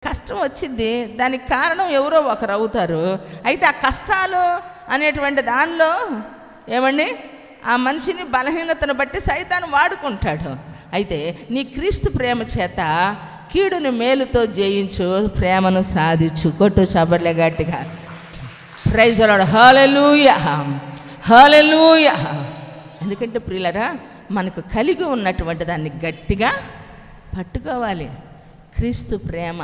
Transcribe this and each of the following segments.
కష్టం వచ్చింది, దానికి కారణం ఎవరో ఒకరు అవుతారు. అయితే ఆ కష్టాలు అనేటువంటి దానిలో ఏమండి ఆ మనిషిని బలహీనతను బట్టి సైతాను వాడుకుంటాడు. అయితే నీ క్రీస్తు ప్రేమ చేత కీడుని మేలుతో జయించు, ప్రేమను సాధించు. కొట్టు చబర్లే గట్టిగా. Praise the lord. Hallelujah, hallelujah. ఎందుకంటే ప్రియులారా, మనకు కలిగి ఉన్నటువంటి దాన్ని గట్టిగా పట్టుకోవాలి. క్రీస్తు ప్రేమ,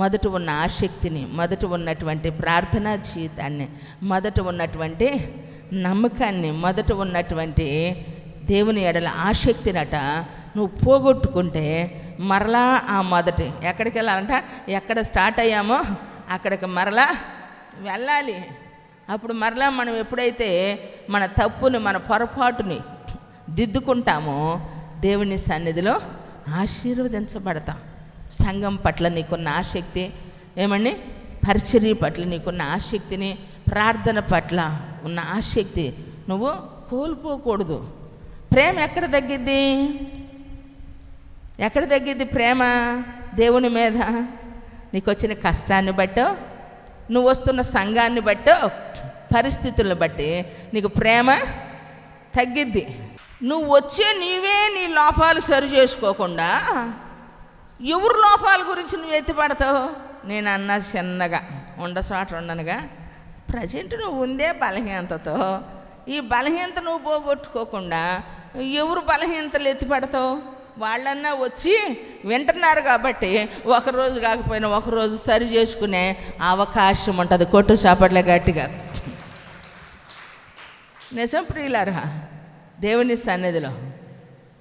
మొదట ఉన్న ఆసక్తిని, మొదట ఉన్నటువంటి ప్రార్థనా జీవితాన్ని, మొదట ఉన్నటువంటి నమ్మకాన్ని, మొదట ఉన్నటువంటి దేవుని ఎడల ఆసక్తినట నువ్వు పోగొట్టుకుంటే మరలా ఆ మొదటి ఎక్కడికి వెళ్ళాలంట, ఎక్కడ స్టార్ట్ అయ్యామో అక్కడికి మరలా వెళ్ళాలి. అప్పుడు మరలా మనం ఎప్పుడైతే మన తప్పుని, మన పొరపాటుని దిద్దుకుంటామో దేవుని సన్నిధిలో ఆశీర్వదించబడతాం. సంఘం పట్ల నీకున్న ఆసక్తి, ఏమండి పరిచర్య పట్ల నీకున్న ఆసక్తిని, ప్రార్థన పట్ల ఉన్న ఆసక్తి నువ్వు కోల్పోకూడదు. ప్రేమ ఎక్కడ తగ్గిద్ది? ఎక్కడ తగ్గిద్ది ప్రేమ దేవుని మీద? నీకు వచ్చిన కష్టాన్ని బట్టో, నువ్వు వస్తున్న సంఘాన్ని బట్టో, పరిస్థితులను బట్టి నీకు ప్రేమ తగ్గిద్ది. నువ్వు వచ్చే నీవే నీ లోపాలు సరి చేసుకోకుండా ఎవరు లోపాల గురించి నువ్వు ఎత్తిపడతావు? నేను అన్నా చిన్నగా ఉండసాట ఉండనుగా, ప్రజెంట్ నువ్వు ఉందే బలహీనతతో, ఈ బలహీనత నువ్వు పోగొట్టుకోకుండా ఎవరు బలహీనతలు ఎత్తిపడతావు? వాళ్ళన్నా వచ్చి వింటున్నారు కాబట్టి ఒకరోజు కాకపోయినా ఒకరోజు సరి చేసుకునే అవకాశం ఉంటుంది. కొట్టు చాపట్లే గట్టిగా. నిజం ప్రియులారా, దేవుని సన్నిధిలో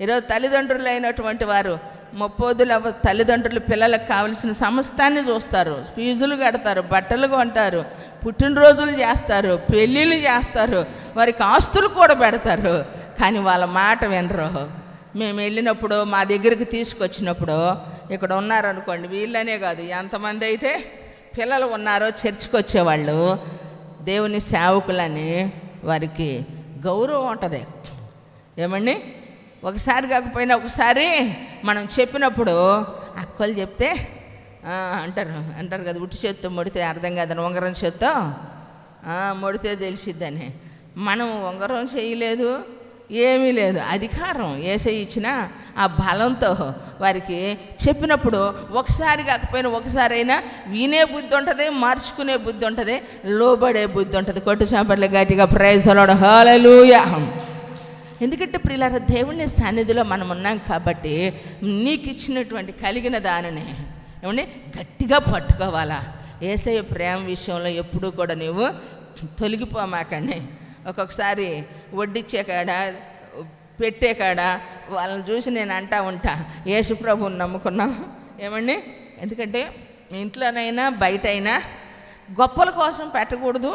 ఈరోజు తల్లిదండ్రులు అయినటువంటి వారు ముప్పోదుల తల్లిదండ్రులు పిల్లలకు కావలసిన సమస్తాన్ని చూస్తారు, ఫీజులు కడతారు, బట్టలు కొంటారు, పుట్టినరోజులు చేస్తారు, పెళ్ళిళ్ళు చేస్తారు, వారికి ఆస్తులు కూడా పెడతారు. కానీ వాళ్ళ మాట వినరు. మేము వెళ్ళినప్పుడు, మా దగ్గరికి తీసుకొచ్చినప్పుడు, ఇక్కడ ఉన్నారనుకోండి, వీళ్ళనే కాదు ఎంతమంది అయితే పిల్లలు ఉన్నారో చర్చికి వచ్చేవాళ్ళు, దేవుని సేవకులని వారికి గౌరవం ఉంటుంది. ఏమండి ఒకసారి కాకపోయినా ఒకసారి మనం చెప్పినప్పుడు అక్కలు చెప్తే అంటారు కదా, ఉట్టి చేత్తో ముడితే అర్థం కాదని ఉంగరం చేత్తో ముడితే తెలిసిద్దని. మనం ఉంగరం చేయలేదు, ఏమీ లేదు, అధికారం యేసయ్య ఇచ్చిన ఆ బలంతో వారికి చెప్పినప్పుడు ఒకసారి కాకపోయినా ఒకసారైనా వినే బుద్ధి ఉంటుంది, మార్చుకునే బుద్ధి ఉంటుంది, లోబడే బుద్ధి ఉంటుంది. కొట్టు చాపట్ల గట్టిగా ప్రైజ్ ది లార్డ్. హల్లెలూయా. ఎందుకంటే ప్రియులారా, దేవుని సన్నిధిలో మనం ఉన్నాం కాబట్టి నీకు ఇచ్చినటువంటి కలిగిన దానిని ఏమండి గట్టిగా పట్టుకోవాలా. యేసయ్య ప్రేమ విషయంలో ఎప్పుడూ కూడా నీవు తొలగిపోమాకండి. ఒక్కొక్కసారి వడ్డిచ్చే కాడ, పెట్టే కాడ వాళ్ళని చూసి నేను అంటా ఉంటా, యేసు ప్రభువుని నమ్ముకున్నాం. ఏమండి ఎందుకంటే ఇంట్లోనైనా బయటైనా గొప్పల కోసం పెట్టకూడదు,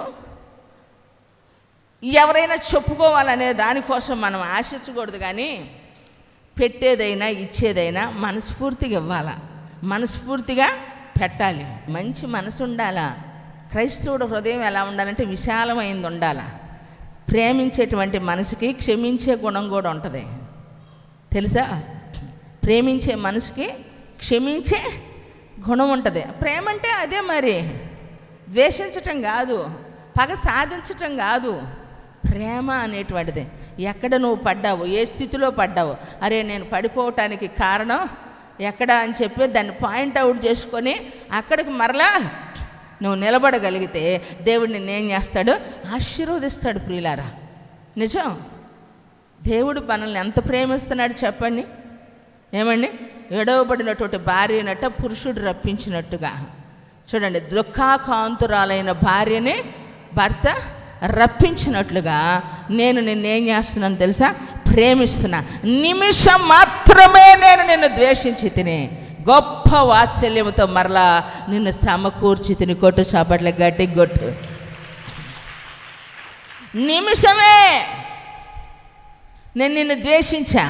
ఎవరైనా చెప్పుకోవాలనే దానికోసం మనం ఆశించకూడదు. కానీ పెట్టేదైనా ఇచ్చేదైనా మనస్ఫూర్తిగా ఇవ్వాలా, మనస్ఫూర్తిగా పెట్టాలి. మంచి మనసు ఉండాలా. క్రైస్తవుడు హృదయం ఎలా ఉండాలంటే విశాలమైంది ఉండాలా. ప్రేమించేటువంటి మనసుకి క్షమించే గుణం కూడా ఉంటుంది తెలుసా? ప్రేమించే మనసుకి క్షమించే గుణం ఉంటుంది. ప్రేమ అంటే అదే మరి, ద్వేషించటం కాదు, పగ సాధించటం కాదు. ప్రేమ అనేటువంటిది ఎక్కడ నువ్వు పడ్డావు, ఏ స్థితిలో పడ్డావు, అరే నేను పడిపోవటానికి కారణం ఎక్కడ అని చెప్పి దాన్ని పాయింట్ అవుట్ చేసుకొని అక్కడికి మరలా నువ్వు నిలబడగలిగితే దేవుడు నిన్నేం చేస్తాడు? ఆశీర్వదిస్తాడు. ప్రియులారా, నిజం. దేవుడు మనల్ని ఎంత ప్రేమిస్తున్నాడు చెప్పండి. ఏమండి ఎడవబడినటువంటి భార్యనట పురుషుడు రప్పించినట్టుగా చూడండి, దుఃఖాకాంతురాలైన భార్యని భర్త రప్పించినట్లుగా నేను నిన్నేం చేస్తున్నాను తెలుసా? ప్రేమిస్తున్నా. నిమిషం మాత్రమే నేను నిన్ను ద్వేషించి తిని గొప్ప వాత్సల్యముతో మరలా నిన్ను సమకూర్చి తిని. కొట్టు చాపట్ల గట్టి కొట్టు. నిమిషమే నేను నిన్ను ద్వేషించా,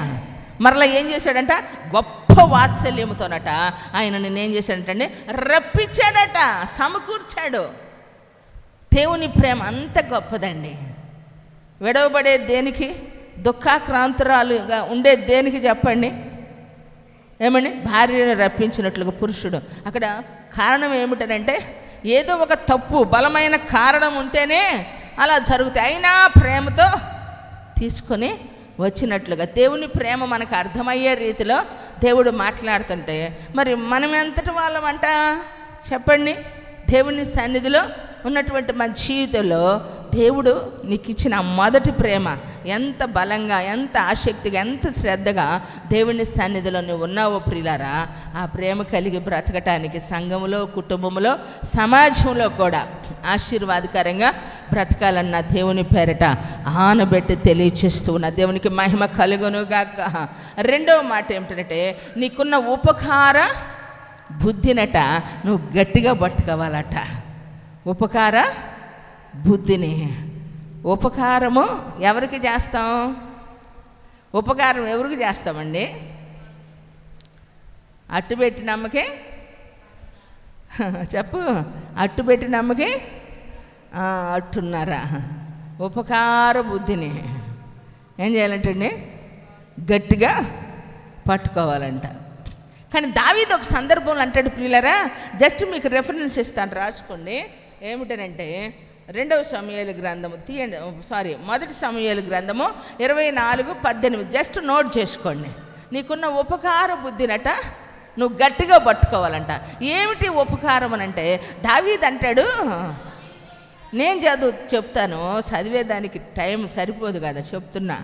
మరలా ఏం చేశాడంట? గొప్ప వాత్సల్యముతోనట ఆయన నిన్నేం చేశాడంటే రప్పించాడట, సమకూర్చాడు. దేవుని ప్రేమ అంత గొప్పదండి. విడవబడే దేనికి, దుఃఖాక్రాంతురాలుగా ఉండే దేనికి చెప్పండి? ఏమని భార్యను రప్పించినట్లుగా పురుషుడు. అక్కడ కారణం ఏమిటంటే ఏదో ఒక తప్పు బలమైన కారణం ఉంటేనే అలా జరుగుతాయి. అయినా ప్రేమతో తీసుకొని వచ్చినట్లుగా దేవుని ప్రేమ మనకు అర్థమయ్యే రీతిలో దేవుడు మాట్లాడుతుంటే మరి మనం ఎంతటి వాళ్ళమంట చెప్పండి. దేవుని సన్నిధిలో ఉన్నటువంటి మన జీవితంలో దేవుడు నీకు ఇచ్చిన మొదటి ప్రేమ ఎంత బలంగా, ఎంత ఆసక్తిగా, ఎంత శ్రద్ధగా దేవుని సన్నిధిలో నువ్వు ఉన్నావో ప్రియులారా, ఆ ప్రేమ కలిగి బ్రతకటానికి సంఘములో, కుటుంబంలో, సమాజంలో కూడా ఆశీర్వాదకరంగా బ్రతకాలన్న దేవుని పేరట ఆనబెట్టి తెలియచేస్తూ ఉన్న దేవునికి మహిమ కలుగునుగాక. రెండవ మాట ఏమిటంటే నీకున్న ఉపకార బుద్ధినట నువ్వు గట్టిగా పట్టుకోవాలట. ఉపకార బుద్ధిని. ఉపకారము ఎవరికి చేస్తాం? ఉపకారం ఎవరికి చేస్తామండి? అట్టుపెట్టి నమ్మకి చెప్పు. అట్టుపెట్టి నమ్మకి అట్టున్నారా? ఉపకార బుద్ధిని ఏం చేయాలంటండి? గట్టిగా పట్టుకోవాలంట. కానీ దావీదు ఒక సందర్భంలో అంటాడు ప్రియులారా, జస్ట్ మీకు రెఫరెన్స్ ఇస్తాను, రాసుకోండి. ఏమిటనంటే 2వ సమూయేలు గ్రంథము మొదటి సమూయేలు గ్రంథము 24:18 జస్ట్ నోట్ చేసుకోండి. నీకున్న ఉపకార బుద్ధినట నువ్వు గట్టిగా పట్టుకోవాలంట. ఏమిటి ఉపకారం అని అంటే దావీదు అంటాడు, నేను చెప్తాను, చదివేదానికి టైం సరిపోదు కదా, చెప్తున్నా.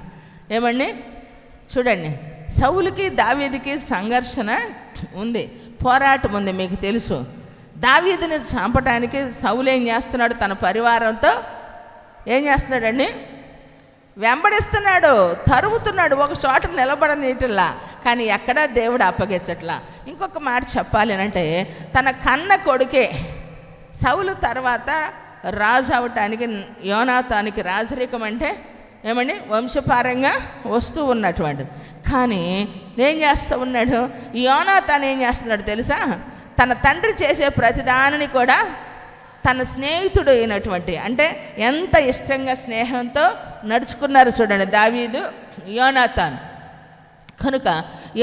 ఏమండి చూడండి, సౌలుకి దావీదుకి సంఘర్షణ ఉంది, పోరాటం ఉంది, మీకు తెలుసు. దావీదుని చంపడానికి సౌలు ఏం చేస్తున్నాడు? తన పరివారంతో ఏం చేస్తున్నాడండి? వెంబడిస్తున్నాడు, తరుగుతున్నాడు, ఒక చోట నిలబడనీటిలా. కానీ ఎక్కడా దేవుడు అప్పగించట్లా. ఇంకొక మాట చెప్పాలి అంటే తన కన్న కొడుకే సౌలు తర్వాత రాజు అవటానికి, యోనాతానికి రాజరికం అంటే ఏమండి వంశపారంగా వస్తూ ఉన్నటువంటిది. కానీ ఏం చేస్తూ ఉన్నాడు? యోనాతాను ఏం చేస్తున్నాడు తెలుసా? తన తండ్రి చేసే ప్రతిదానిని కూడా తన స్నేహితుడు అయినటువంటి, అంటే ఎంత ఇష్టంగా స్నేహంతో నడుచుకున్నారు చూడండి దావీదు యోనాతాను. కనుక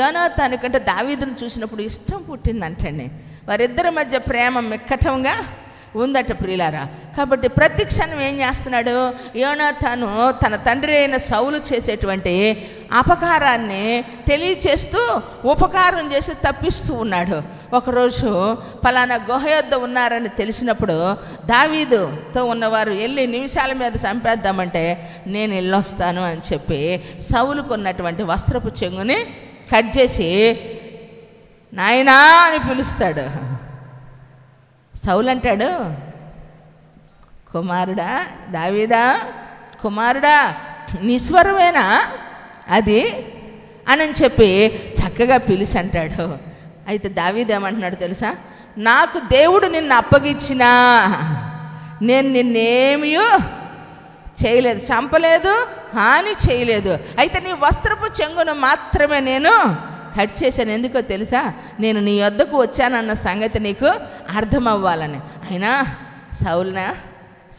యోనాతాను కంటే దావీదును చూసినప్పుడు ఇష్టం పుట్టిందంటండి. వారిద్దరి మధ్య ప్రేమ మిక్కటంగా ఉందట ప్రియులారా. కాబట్టి ప్రతి క్షణం ఏం చేస్తున్నాడు? యోనాతాను తన తండ్రి అయిన సౌలు చేసేటువంటి అపకారాన్ని తెలియచేస్తూ ఉపకారం చేసి తప్పిస్తూ ఉన్నాడు. ఒకరోజు పలానా గుహ యొద్ద ఉన్నారని తెలిసినప్పుడు దావీదుతో ఉన్నవారు వెళ్ళి నిమిషాల మీద చంపేద్దామంటే నేను వెళ్ళొస్తాను అని చెప్పి సౌలుకు ఉన్నటువంటి వస్త్రపు చెంగుని కట్ చేసి నాయనా అని పిలుస్తాడు. సౌలు అంటాడు, కుమారుడా, దావీదా కుమారుడా, నిస్వరమేనా అది అని చెప్పి చక్కగా పిలిచి అంటాడు. అయితే దావీదు ఏమంటున్నాడు తెలుసా? నాకు దేవుడు నిన్ను అప్పగించినా నేను నిన్నేమీ చేయలేదు, చంపలేదు, హాని చేయలేదు. అయితే నీ వస్త్రపు చెంగును మాత్రమే నేను కట్ చేశాను. ఎందుకో తెలుసా? నేను నీ వద్దకు వచ్చానన్న సంగతి నీకు అర్థమవ్వాలని. అయినా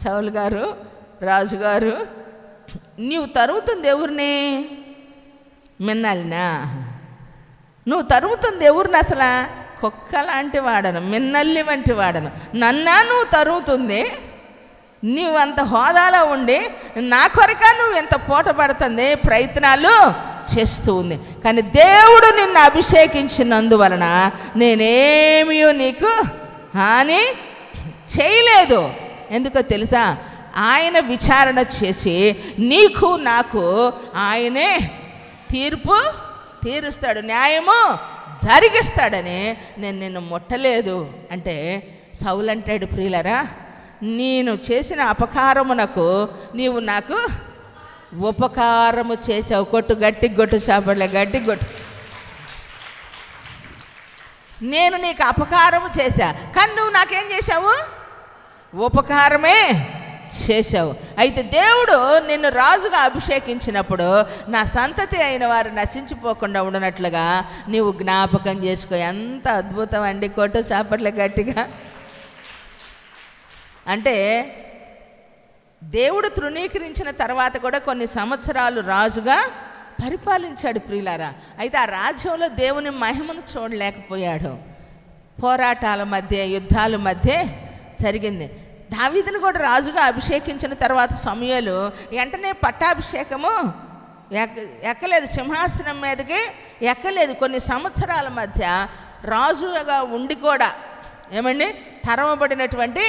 సౌలు గారు, రాజుగారు, నీవు తరుగుతుంది ఎవరిని? మిన్నల్నా? నువ్వు తరుగుతుంది ఎవరిని? అసలు కుక్క లాంటి వాడను, మిన్నల్లి వంటి వాడను, నన్నా నువ్వు తరుగుతుంది? నీవు అంత హోదాలో ఉండి నా కొరక నువ్వు ఎంత పూట పడుతుంది ప్రయత్నాలు చేస్తూ ఉంది. కానీ దేవుడు నిన్ను అభిషేకించినందువలన నేనేమీ నీకు హాని చేయలేదు. ఎందుకో తెలుసా? ఆయన విచారణ చేసి నీకు నాకు ఆయనే తీర్పు తీరుస్తాడు, న్యాయము జరిగిస్తాడని నేను నిన్ను ముట్టలేదు అంటే సౌలు అంటాడు, ప్రియులరా, నేను చేసిన అపకారమునకు నీవు నాకు ఉపకారము చేసావు. కొట్టు, గట్టి కొట్టు, చేపడలే గట్టి కొట్టు. నేను నీకు అపకారము చేశా, కానీ నువ్వు నాకేం చేశావు? ఉపకారమే చేశావు. అయితే దేవుడు నిన్ను రాజుగా అభిషేకించినప్పుడు నా సంతతి అయిన వారు నశించిపోకుండా ఉండనట్లుగా నీవు జ్ఞాపకం చేసుకో. ఎంత అద్భుతం అండి! కొట్టు, చేపడలే గట్టిగా. అంటే దేవుడు తృణీకరించిన తర్వాత కూడా కొన్ని సంవత్సరాలు రాజుగా పరిపాలించాడు ప్రియులారా. అయితే ఆ రాజ్యంలో దేవుని మహిమను చూడలేకపోయాడు. పోరాటాల మధ్య, యుద్ధాల మధ్య జరిగింది. దావీదును కూడా రాజుగా అభిషేకించిన తర్వాత సమూయేలు వెంటనే పట్టాభిషేకము ఎక్కలేదు, సింహాసనం మీదకి ఎక్కలేదు. కొన్ని సంవత్సరాల మధ్య రాజుగా ఉండి కూడా ఏమండి తరమబడినటువంటి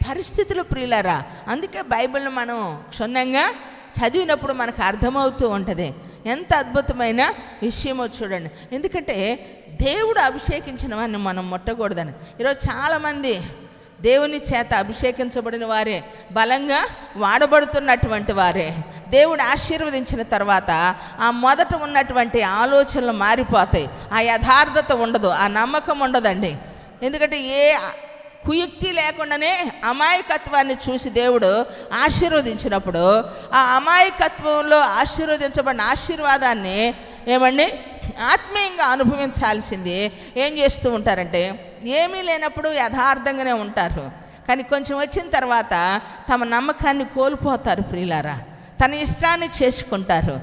పరిస్థితులు ప్రియులారా. అందుకే బైబిల్ని మనం క్షుణ్ణంగా చదివినప్పుడు మనకు అర్థమవుతూ ఉంటుంది. ఎంత అద్భుతమైన విషయమో చూడండి. ఎందుకంటే దేవుడు అభిషేకించిన వారిని మనం ముట్టకూడదని. ఈరోజు చాలామంది దేవుని చేత అభిషేకించబడిన వారే, బలంగా వాడబడుతున్నటువంటి వారే, దేవుడు ఆశీర్వదించిన తర్వాత ఆ మొదట ఉన్నటువంటి ఆలోచనలు మారిపోతాయి. ఆ యథార్థత ఉండదు, ఆ నమ్మకం ఉండదండి. ఎందుకంటే ఏ కుయుక్తి లేకుండానే అమాయకత్వాన్ని చూసి దేవుడు ఆశీర్వదించినప్పుడు ఆ అమాయకత్వంలో ఆశీర్వదించబడిన ఆశీర్వాదాన్ని ఏమండి ఆత్మీయంగా అనుభవించాల్సింది ఏం చేస్తూ ఉంటారంటే, ఏమీ లేనప్పుడు యథార్థంగానే ఉంటారు, కానీ కొంచెం వచ్చిన తర్వాత తమ నమ్మకాన్ని కోల్పోతారు ప్రియులారా. తన ఇష్టాన్ని చేసుకుంటారు.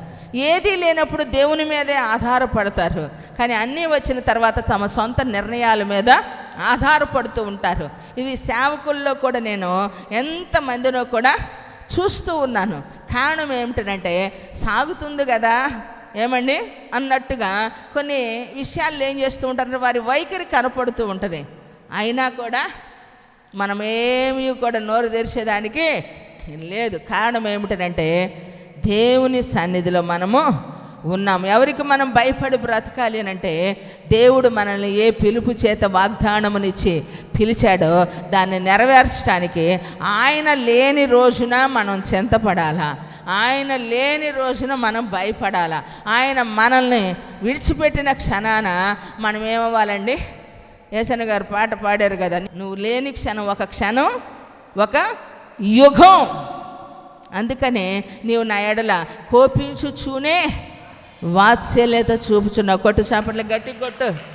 ఏదీ లేనప్పుడు దేవుని మీదే ఆధారపడతారు, కానీ అన్నీ వచ్చిన తర్వాత తమ సొంత నిర్ణయాల మీద ఆధారపడుతూ ఉంటారు. ఇది సేవకుల్లో కూడా నేను ఎంతమందినో కూడా చూస్తూ ఉన్నాను. కారణం ఏమిటంటే, సాగుతుంది కదా ఏమండి అన్నట్టుగా కొన్ని విషయాలు ఏం చేస్తూ ఉంటారంటే వారి వైఖరి కనపడుతూ ఉంటుంది. అయినా కూడా మనమేమీ కూడా నోరు తెరిచేదానికి లేదు. కారణం ఏమిటంటే, దేవుని సన్నిధిలో మనము ఉన్నాము. ఎవరికి మనం భయపడి బ్రతకాలి అని అంటే, దేవుడు మనల్ని ఏ పిలుపు చేత వాగ్దానమునిచ్చి పిలిచాడో దాన్ని నెరవేర్చడానికి ఆయన లేని రోజున మనం చింతపడాలా, ఆయన లేని రోజున మనం భయపడాలా. ఆయన మనల్ని విడిచిపెట్టిన క్షణాన మనం ఏమవ్వాలండి? యేసన్న గారు పాట పాడారు కదా, నువ్వు లేని క్షణం ఒక క్షణం ఒక యుగం. అందుకనే నీవు నా ఎడల కోపించుచూనే వాత్సల్యత చూపుచున్నావు. కొట్టు చాపట్ల గట్టి కొట్టు.